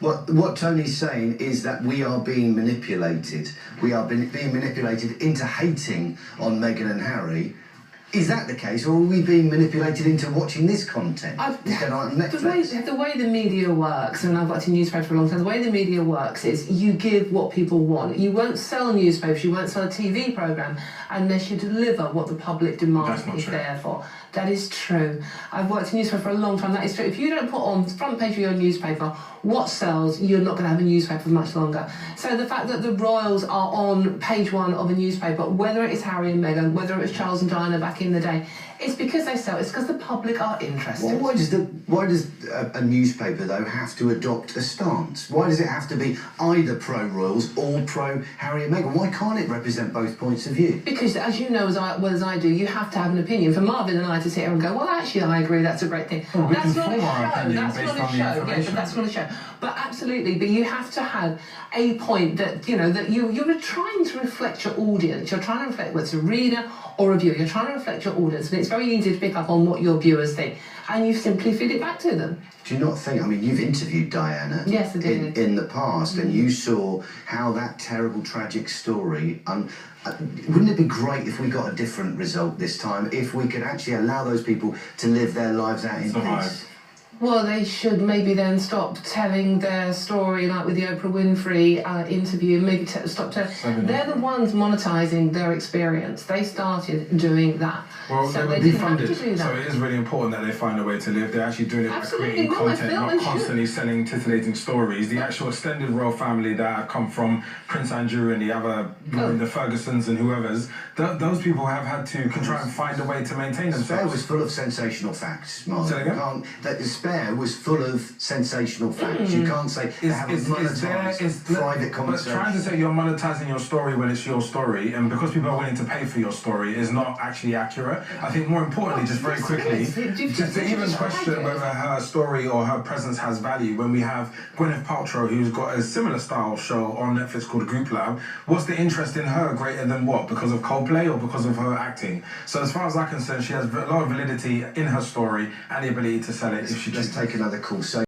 What Tony's saying is that we are being manipulated. We are being manipulated into hating on Meghan and Harry. Is that the case, or are we being manipulated into watching this content instead on Netflix? The way the media works, and I've worked in newspapers for a long time, the way the media works is you give what people want. You won't sell newspapers, you won't sell a TV programme unless you deliver what the public demand is there for. That is true. I've worked in newspaper for a long time, that is true. If you don't put on the front page of your newspaper what sells, you're not going to have a newspaper for much longer. So the fact that the royals are on page one of a newspaper, whether it is Harry and Meghan, whether it was Charles and Diana back in the day, it's because they sell. It's because the public are interested. Well, why does a newspaper, though, have to adopt a stance? Why does it have to be either pro-royals or pro-Harry and Meghan? Why can't it represent both points of view? Because, as you know as well as I do, you have to have an opinion. For Marvin and I to sit here and go, well, actually, I agree, that's a great thing. Well, that's not a show. That's not a show. Yeah, but that's not a show. But absolutely, but you have to have a point that, you know, that you're trying to reflect your audience. You're trying to reflect whether it's a reader or a viewer. You're trying to reflect your audience, and it's very easy to pick up on what your viewers think, and you simply feed it back to them. Do you not think, I mean, you've interviewed Diana yes, I did. in the past, and you saw how that terrible, tragic story, wouldn't it be great if we got a different result this time, if we could actually allow those people to live their lives out in peace? Well, they should maybe then stop telling their story, like with the Oprah Winfrey interview, maybe stop telling. They're the ones monetising their experience. They started doing that. Well, so they didn't have to do that. So it is really important that they find a way to live. They're actually doing it by creating content, not constantly selling titillating stories. The actual extended royal family that have come from Prince Andrew and the other, the Fergusons and whoever's, those people have had to try and find a way to maintain themselves. Spare was full of sensational facts, Mark. Spare was full of sensational facts. You can't say they haven't monetised private conversation. But trying to say you're monetising your story when it's your story, and because people are willing to pay for your story, is not actually accurate. I think more importantly, just very quickly, just to even question whether her story or her presence has value, when we have Gwyneth Paltrow, who's got a similar style show on Netflix called Goop Lab, what's the interest in her greater than what? Because of Coldplay or because of her acting? So as far as I'm concerned, she has a lot of validity in her story and the ability to sell it if she Let's take another call. So